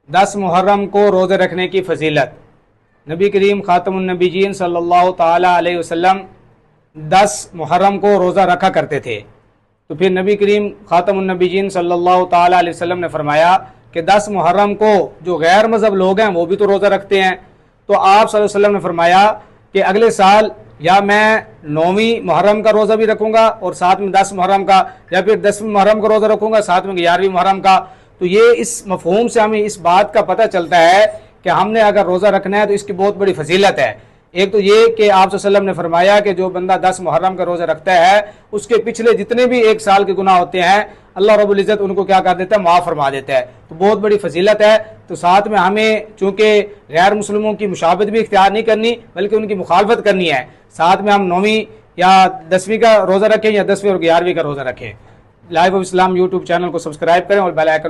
10 محرم کو روزے رکھنے کی فضیلت۔ نبی کریم خاتم النبیین صلی اللہ تعالی علیہ وسلم 10 محرم کو روزہ رکھا کرتے تھے، تو پھر نبی کریم خاتم النبیین صلی اللہ تعالی علیہ وسلم نے فرمایا کہ 10 محرم کو جو غیر مذہب لوگ ہیں وہ بھی تو روزہ رکھتے ہیں، تو آپ صلی اللہ علیہ وسلم نے فرمایا کہ اگلے سال یا میں 9ویں محرم کا روزہ بھی رکھوں گا اور ساتھ میں 10 محرم کا، یا پھر 10 محرم کا روزہ رکھوں گا ساتھ میں 11ویں محرم کا۔ تو یہ اس مفہوم سے ہمیں اس بات کا پتہ چلتا ہے کہ ہم نے اگر روزہ رکھنا ہے تو اس کی بہت بڑی فضیلت ہے۔ ایک تو یہ کہ آپ صلی اللہ علیہ وسلم نے فرمایا کہ جو بندہ 10 محرم کا روزہ رکھتا ہے اس کے پچھلے جتنے بھی 1 سال کے گناہ ہوتے ہیں اللہ رب العزت ان کو کیا کر دیتا ہے، معاف فرما دیتا ہے، تو بہت بڑی فضیلت ہے۔ تو ساتھ میں ہمیں چونکہ غیر مسلموں کی مشابہت بھی اختیار نہیں کرنی بلکہ ان کی مخالفت کرنی ہے، ساتھ میں ہم 9ویں یا 10ویں کا روزہ رکھیں یا 10ویں اور 11ویں کا روزہ رکھیں۔ Life of Islam YouTube channel کو سبسکرائب کریں اور بیل آئیکن